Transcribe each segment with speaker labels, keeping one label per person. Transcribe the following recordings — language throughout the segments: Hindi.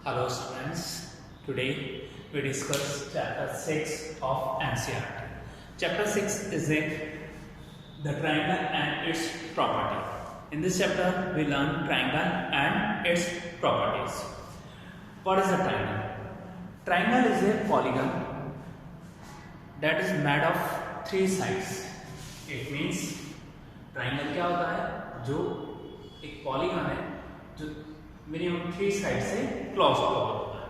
Speaker 1: Hello students, today we discuss chapter 6 of NCERT. Chapter 6 is the triangle and its property. In this chapter we learn triangle and its properties. What is a triangle? Triangle is a polygon that is made of three sides. It means triangle क्या होता है? जो एक पॉलीगन है जो मिनिमम थ्री साइड से क्लोज होता है.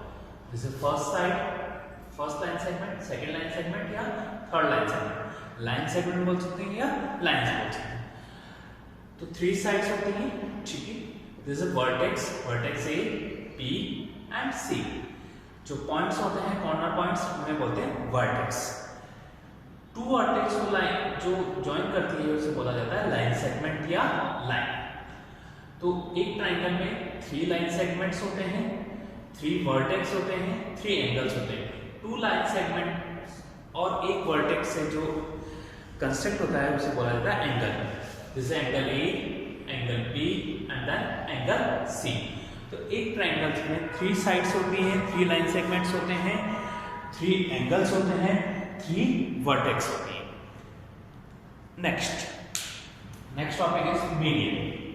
Speaker 1: जैसे first line segment, second line segment या third line segment. Line segment बोल सकते हैं या लाइंस बोल सकते हैं. तो थ्री साइड्स होती हैं, ठीक है. This is vertex A, B and C. जो पॉइंट्स होते हैं कॉर्नर पॉइंट्स उन्हें बोलते हैं वर्टेक्स. टू वर्टेक्स को लाइन जो ज्वाइन करती है उसे बोला जाता है लाइन सेगमेंट या लाइन. तो एक ट्राइंगल में थ्री लाइन सेगमेंट्स होते हैं, थ्री वर्टेक्स होते हैं, थ्री एंगल्स होते हैं. टू लाइन सेगमेंट और एक वर्टेक्स से जो कंस्ट्रक्ट होता है उसे बोला जाता है एंगल. जैसे angle A, angle B and then angle C. तो एक ट्राइंगल में थ्री साइड्स होती हैं, थ्री लाइन सेगमेंट्स होते हैं, थ्री एंगल्स होते हैं, थ्री वर्टेक्स होती हैं. Next topic is median.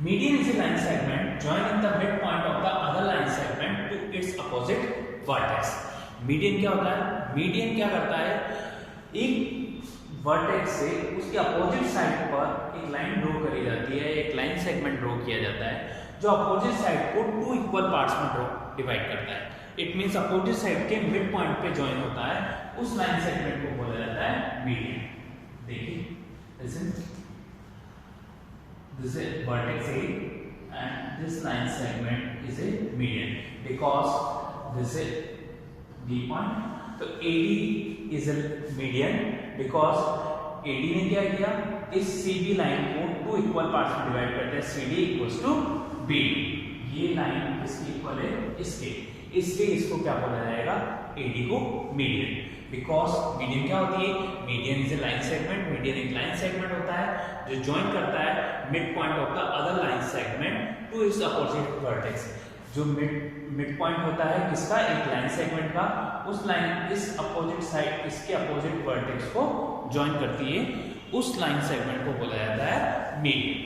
Speaker 1: Median is a line segment joining the midpoint of the other line segment to its opposite vertex. Median क्या होता है? Median क्या करता है? एक vertex से उसके अपोजिट साइड पर एक लाइन ड्रॉ करी जाती है, एक लाइन सेगमेंट ड्रॉ किया जाता है जो अपोजिट साइड को टू इक्वल पार्ट्स में डिवाइड करता है. इट मींस अपोजिट साइड के मिड पॉइंट पे ज्वाइन होता है, उस लाइन सेगमेंट को बोला जाता है मीडियन. देखिए listen, this is vertex A and this line segment is a median because this is B point. तो AD is a median because AD ने क्या किया, इस CD लाइन को टू इक्वल पार्ट्स में डिवाइड करते हैं. CD equals to BD. ये लाइन इसकी इक्वल है इसके, इसलिए इसको क्या बोला जाएगा, AD को मीडियन. बिकॉज मीडियन क्या होती है? Median is a line segment. Median एक लाइन सेगमेंट होता है जो ज्वाइन करता है mid point of the other line segment to its opposite vertex. जो मिड पॉइंट होता है किसका, एक लाइन सेगमेंट का, उस लाइन इस अपोजिट साइड इसके अपोजिट वर्टेक्स को ज्वाइन करती है, उस लाइन सेगमेंट को बोला जाता है मीडियन.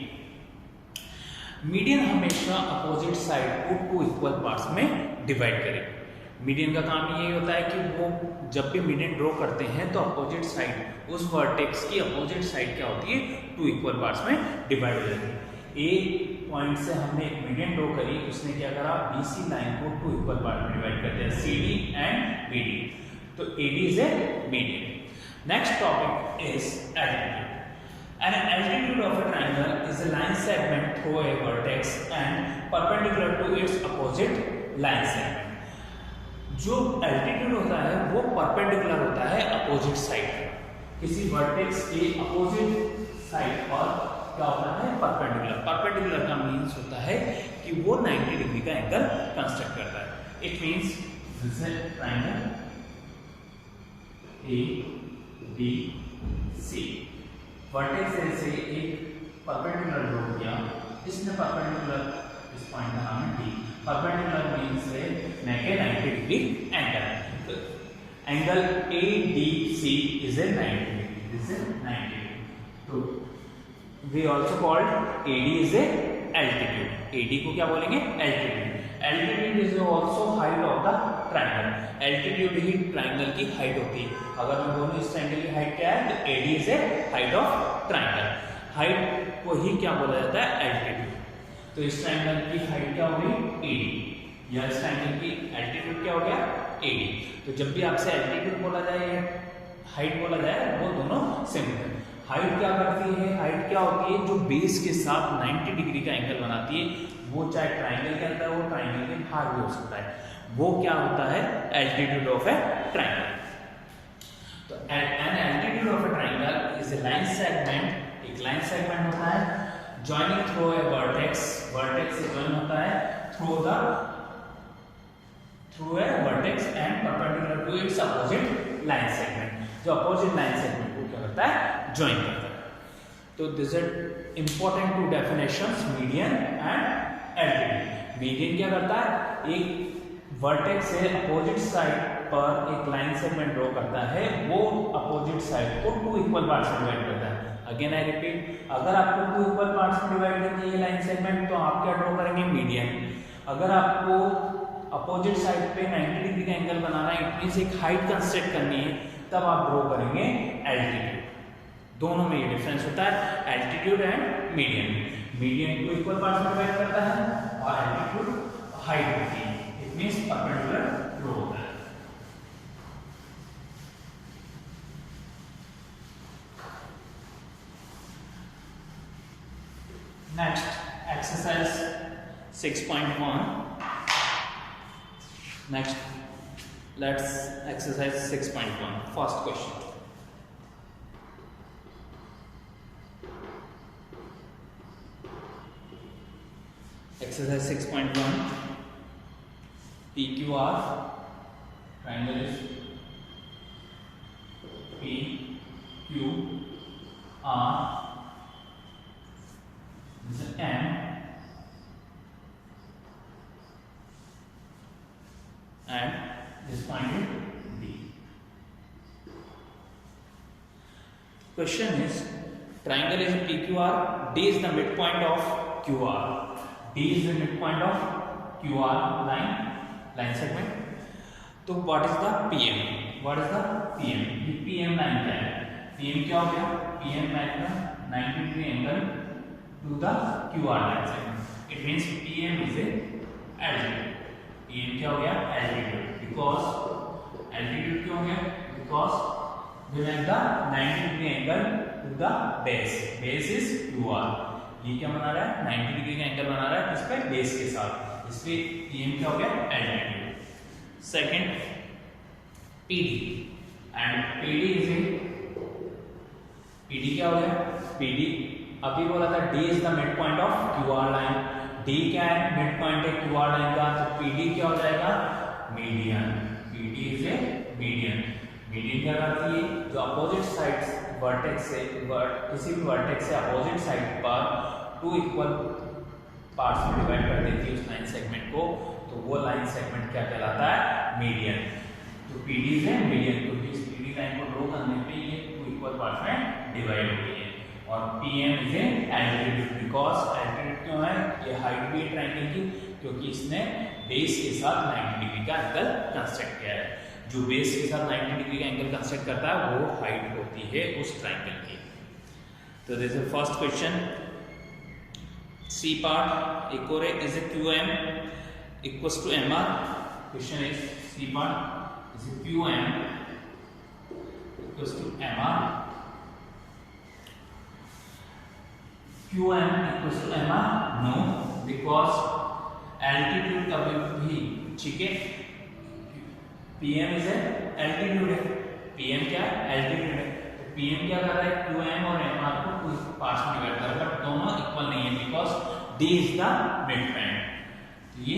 Speaker 1: मीडियन हमेशा अपोजिट साइड को टू इक्वल पार्ट्स में डिवाइड करेगा. मीडियन का काम ये होता है कि वो जब भी मीडियन ड्रॉ करते हैं तो अपोजिट साइड उस वर्टेक्स की अपोजिट साइड क्या होती है, टू इक्वल पार्ट्स में डिवाइड हो जाती है. ए पॉइंट से हमने एक मीडियन ड्रॉ करी, उसने क्या करा, बीसी लाइन को टू इक्वल पार्ट में डिवाइड कर दिया, सीडी एंड बीडी. तो AD is a median. Next topic is altitude. An altitude of a triangle is a line segment through a vertex and perpendicular to its opposite line segment. जो एल्टीट्यूड होता है वो परपेंडिकुलर होता है अपोजिट साइड. किसी वर्टेक्स के अपोजिट साइड पर क्या होता है, परपेंडिकुलर. परपेंडिकुलर का मीन्स होता है कि वो 90 डिग्री का एंगल कंस्ट्रक्ट करता है. It means this is triangle A B C. Vertex से एक परपेंडिकुलर ड्रॉ किया, इसने परपेंडिकुलर, इस पॉइंट का नाम है डी. परपेंडिकुलर मीन्स से नेके 90 डिग्री एंगल. तो angle ADC is a 90 degree. This is 90 degree. तो we also called AD is a altitude. AD को क्या बोलेंगे, altitude. Altitude is also height of the triangle. Altitude ही ट्रायंगल की हाइट होती है. अगर मैं बोलूं इस ट्रायंगल की हाइट क्या है, तो AD is A height of triangle. Height को ही क्या बोला जाता है, एल्टीट्यूड. तो इस ट्रायंगल की हाइट क्या हो गई, AD, या इस ट्रायंगल की एल्टीट्यूड क्या हो गया, AD. तो जब भी आपसे एल्टीट्यूड बोला जाए या हाइट बोला जाए वो दोनों सेम होते हैं. हाइट क्या करती है, हाइट क्या होती है, जो बेस के साथ 90 डिग्री का एंगल बनाती है, वो चाहे ट्रायंगल के अंदर हो, ट्रायंगल के बाहर भी हो सकता है. वो क्या होता है, एल्टीट्यूड ऑफ ए ट्रायंगल. तो an altitude of A triangle is a line segment. एक लाइन सेगमेंट होता है joining through a vertex. vertex से join होता है through a vertex and perpendicular to its opposite line segment. जो opposite line segment को क्या करता है, join करता है. तो this is important two definitions, median and altitude. Median क्या करता है, एक वर्टेक्स से अपोजिट साइड पर एक लाइन सेगमेंट ड्रॉ करता है, वो अपोजिट साइड को 2 इक्वल पार्ट्स में डिवाइड करता है। अगेन आई रिपीट, अगर आपको 2 इक्वल पार्ट्स में डिवाइड करनी है लाइन सेगमेंट, तो आप क्या ड्रॉ करेंगे? मीडियन। अगर आपको अपोजिट साइड पे 90 डिग्री का एंगल बनाना है, इट मींस एक हाइट कंस्ट्रक्ट करनी है, तब आप ड्रॉ करेंगे एल्टीट्यूड। दोनों में ये डिफरेंस होता है, altitude and median. Median 2 equal parts में डिवाइड करता है और एल्टीट्यूड हाइट होती है, इट मींस परपेंडिकुलर ड्रॉ होता है। Next exercise 6.1। Next let's exercise 6.1 first question. Exercise 6.1, PQR, triangle is PQR, this is M, and this point is D. Question is, triangle is PQR, D is the midpoint of QR. D is the midpoint of QR line segment. तो what is the PM? What is the PM? ये PM line क्या है? PM क्या हो गया? PM line का 90 degree angle to the QR line segment. It means PM is a altitude. PM क्या हो गया? Altitude. Because altitude क्यों हो गया? Because we make the 90 degree angle to the base. Base is QR. ये क्या बना रहा है? 90 डिग्री का एंगल बना रहा है किस पे? बेस के साथ। इस पे पीएम क्या हो गया? Altitude. Second PD, and PD is a, PD क्या हो गया? पीडी अभी बोला था D is the mid point of QR line. D क्या है? मिड पॉइंट है क्यूआर लाइन का, तो पीडी क्या हो जाएगा? Median. PD is a median. Median क्या करती है? जो अपोजिट साइड वर्टेक्स से किसी भी वर्टेक्स से अपोजिट साइड पर 2 इक्वल पार्ट्स में डिवाइड कर देती है उस लाइन सेगमेंट को, तो वो लाइन सेगमेंट क्या कहलाता है? मीडियन। तो पीडी है मीडियन, क्योंकि इस पीडी लाइन को ड्रॉ करने पे ये 2 इक्वल पार्ट्स में डिवाइड होती है। और PM is altitude, because altitude क्यों है? ये हाइट भी है ट्रायंगल की, क्योंकि इसने बेस के साथ 90 डिग्री का एंगल कंस्ट्रक्ट किया है। जो बेस के साथ 90 डिग्री का एंगल कंस्ट्रक्ट करता है वो हाइट होती है उस ट्रायंगल की। तो this is first question. C part एक और है, is a QM equals to MR। Question is C part is a QM equals to MR। QM equals to MR? No, because altitude कभी भी, ठीक है, PM इज एल्टीट्यूड है। PM क्या है? एल्टीट्यूड है। तो PM क्या कर रहा है? QM और MR को 2 पार्ट्स में डिवाइड कर रहा है, बट दोनों इक्वल नहीं है, because D is the mid point. तो ये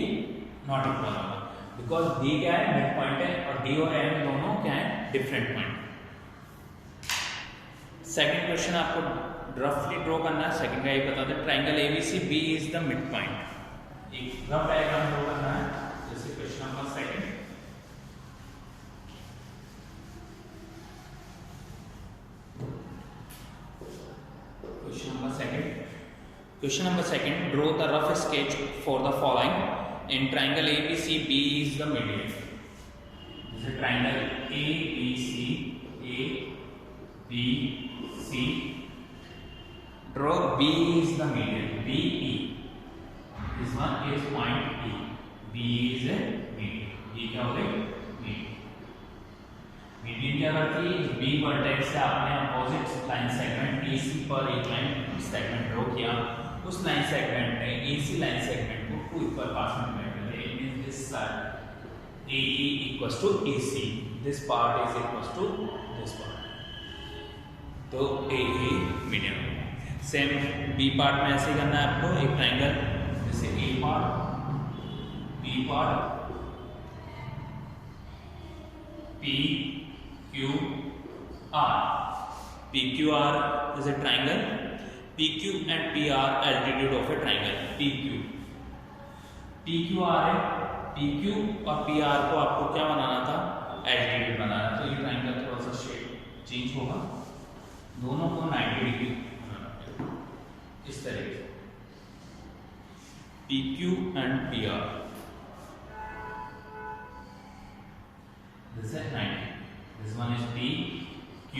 Speaker 1: नॉट इक्वल होगा, बिकॉज D क्या है? मिड पॉइंट है, और D और M दोनों क्या है? Different point. सेकंड क्वेश्चन आपको रफली ड्रॉ करना है। सेकंड का ये बता दें, triangle ABC, B is the mid point. एक रफ डायग्राम ड्रॉ करना है, जैसे question number second. Question number second, draw the rough sketch for the following. In triangle ABC, B is the median. This is triangle ABC, draw B is the median, BE. This one is point E. B is a median. B क्या हो गई? Median. मीडियन क्या करती है? B वर्टेक्स से आपने अपोजिट लाइन सेगमेंट AC पर एक लाइन सेगमेंट ड्रॉ किया, उस लाइन सेगमेंट ने AC लाइन सेगमेंट को 2 इक्वल पार्ट्स में डिवाइड कर दिया। It means this side AE equals to AC, this part is equals to this part, तो AE median. Same B part में ऐसे करना है आपको। एक ट्रायंगल जैसे A part, B part, PQR. PQR is a triangle. PQ and PR altitude of a triangle. PQ. PQR है PQ और PR को आपको क्या बनाना था, एल्टीट्यूड बनाना। तो ये ट्राइंगल थोड़ा सा शेप चेंज होगा, दोनों को 90 डिग्री बनाना इस तरह से, PQ and PR, this is 90, this one is P, Q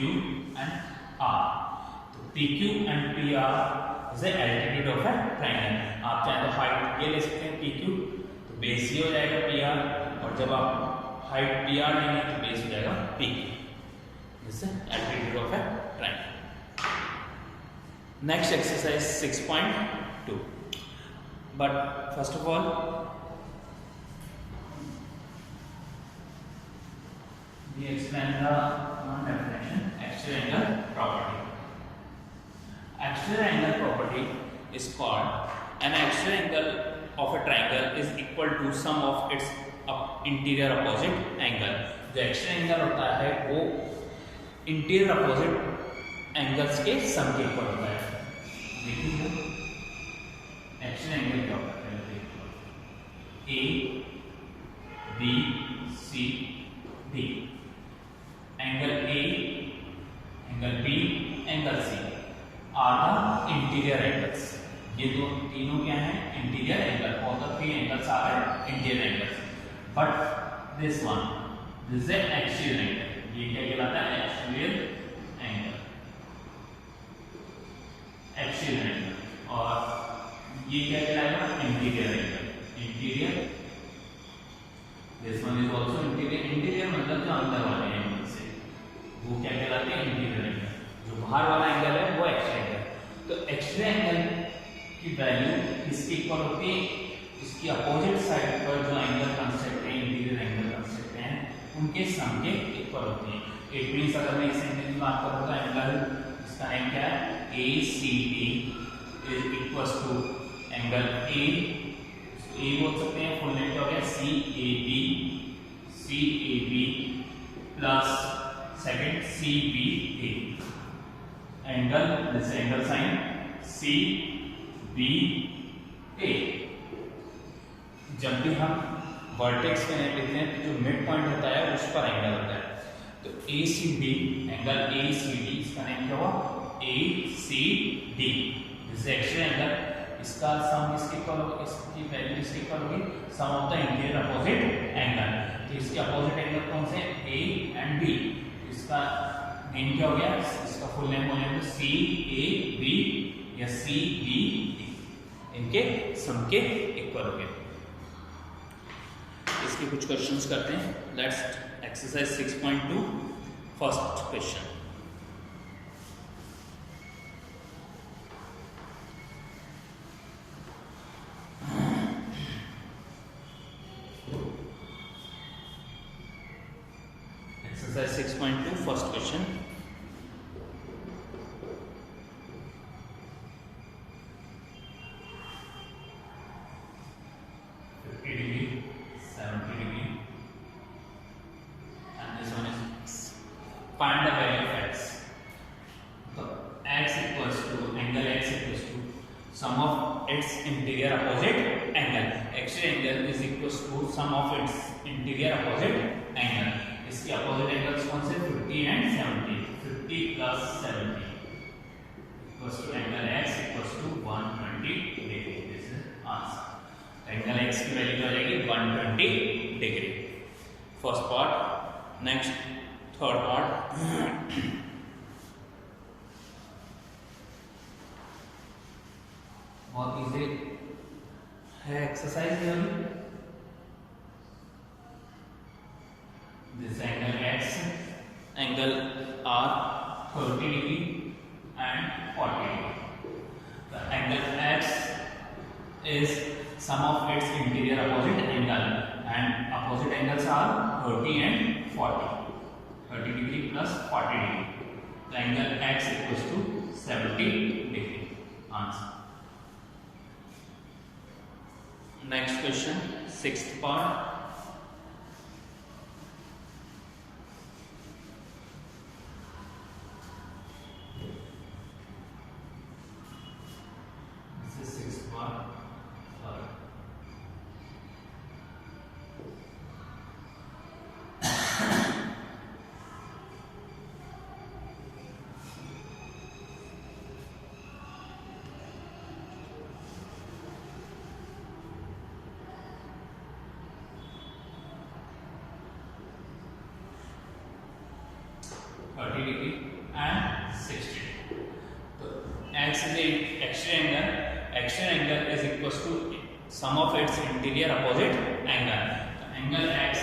Speaker 1: and R। तो PQ and PR is the altitude of a triangle। आप चाहे तो हाइट ये ले सकते हैं PQ, तो बेस ये हो जाएगा PR, और जब आप हाइट PR लेंगे तो बेस हो जाएगा PQ। this is altitude of a triangle। Next exercise 6.2, but first of all we explain the one definition, exterior angle property। Exterior angle property is called an exterior angle of a triangle is equal to sum of its interior opposite angle। जो exterior angle होता है वो interior opposite angles के सम के इक्वल होता है। देखिए exterior angle क्या होता है, A, B, C, D, angle A, angle B, angle C are the interior angles। ये दो तीनों क्या हैं, interior angle. All the three angles are interior angles, but this one, this is exterior angle. ये क्या कहलाता है, एक्सटीरियर एंगल, एक्सटीरियर एंगल। और ये क्या कहलाएगा, interior angle, interior. This one is also interior. Interior मतलब जो अंदर वाले एंगल से, वो क्या कहलाते हैं, इंटीरियर एंगल। जो बाहर वाला एंगल है वो एक्सटीरियर एंगल। तो एक्सटीरियर एंगल की वैल्यू इसकी इक्वल होती है, इसकी अपोजिट साइड पर जो एंगल कंस्ट्रक्ट है, इंटीरियर एंगल कंस्ट्रक्ट हैं, उनके सम के इक्वल होती है। इट मींस अगर मैं इस एंगल की बात करूं तो एंगल इसका नेम क्या है, ACD is equals to angle A बोल सकते हैं, फुल नेम क्या हो गया, CAB plus second CBA। Angle this angle sine CBA। जब भी हम वर्टेक्स पे लिखते हैं तो जो मिड पॉइंट होता है उस पर एंगल होता है। तो ACD, एंगल ACD, इसका नेम क्या हुआ, ACD। दिस एक्सट्रा एंगल, इसका सम इसके इक्वल होगा, इसकी वैल्यू इसके इक्वल होगी sum of the interior opposite angle. तो इसके अपोजिट एंगल कौन से, A एंड B। इसका नेम क्या हो गया, इसका फुल नेम हो जाएगा CAB या CBD, इनके सम के इक्वल हो गए। इसके कुछ क्वेश्चंस करते हैं। Let's exercise 6.2 first question. Exercise 6.2 first question. Find the value of x. So x equals to angle x equals to sum of its interior opposite angle. Exterior angle is equals to sum of its interior opposite angle. इसके opposite angles कौन से, 50 and 70. 50 plus 70 equals to angle x equals to 120 degree. This is answer. Angle x की वैल्यू क्या हो जाएगी, 120 degree. First part. Next third part. बहुत इजी है एक्सरसाइज ये वाली। This angle x, angle R 30 degree and 40 degree. The angle x is sum of its interior opposite angle and opposite angles are 30 and 40. 30 degree plus 40 degree. The angle x equals to 70 degree. Answer. Next question, sixth part. This is sixth part. 30 degree and 60 degree. So x is a exterior angle is equals to sum of its interior opposite angle. So angle x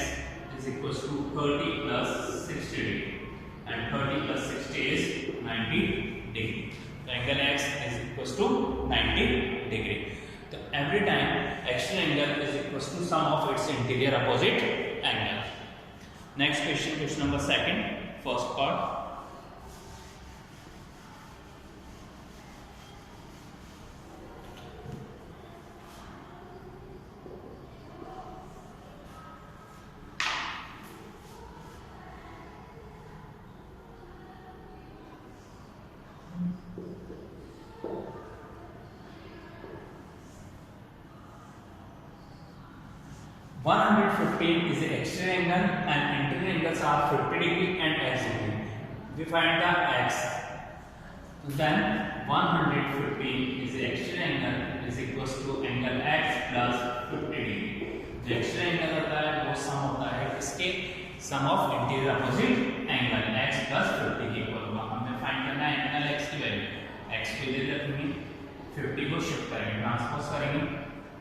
Speaker 1: is equals to 30 plus 60 degree, and 30 plus 60 is 90 degree. So angle x is equals to 90 degree. So every time exterior angle is equals to sum of its interior opposite angle. Next question, question number 2, first part. $115 is the exterior angle and interior angles are 50 degree and x degree. We find the x. Then 115 is the exterior angle is equals to angle x plus 50 degree. जो exterior angle होता है वो सम होता है इसके sum of interior opposite angle x plus 50 के इक्वल होगा. हमें फाइंड करना है एंगल x की वैल्यू. x को इधर रखेंगे, 50 को शिफ्ट करेंगे, ट्रांसपोज करेंगे.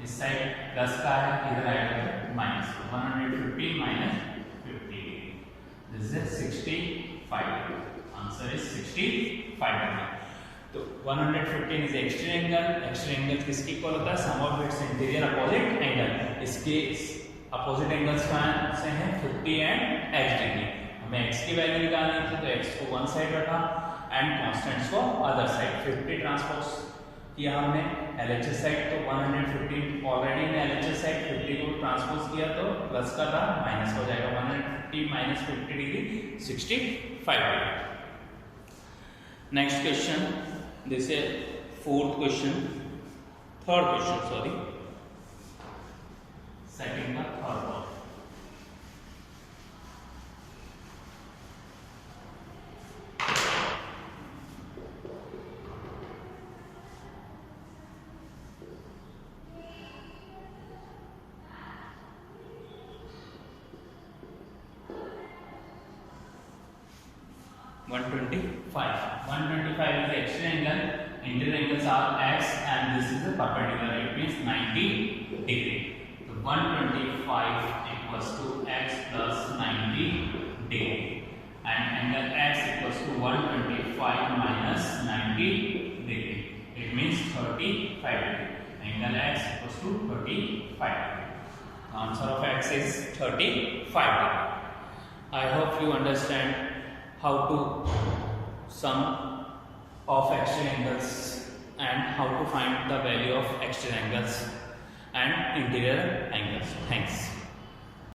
Speaker 1: इस साइड प्लस का है, इधर आएगा minus. 115 minus 50. This is 65. Answer is 65. तो 115 is exterior angle. Exterior angle किसके इक्वल होता है? Sum of its interior opposite angle. इसके अपोजिट एंगल्स कौन से हैं? 50 एंड x डिग्री. हमें x की वैल्यू निकालनी थी, तो x को वन साइड रखा एंड कांस्टेंट्स को अदर साइड. 50 ट्रांसपोज किया हमने LHS साइड, तो 115 ऑलरेडी ने LHS साइड 50 को ट्रांसपोज किया तो प्लस का था, माइनस हो जाएगा. 150 minus 50 degree 65 degree. Next question, this is third question sorry, second का third part. $125 is the exterior angle, interior angles are x, and this is the perpendicular. It means 90 degree. So 125 equals to x plus 90 degree, and angle x equals to 125 minus 90 degree. It means 35 degree. Angle x equals to 35 degree. The answer of x is 35 degree. I hope you understand how to sum of exterior angles and how to find the value of exterior angles and interior angles. Thanks.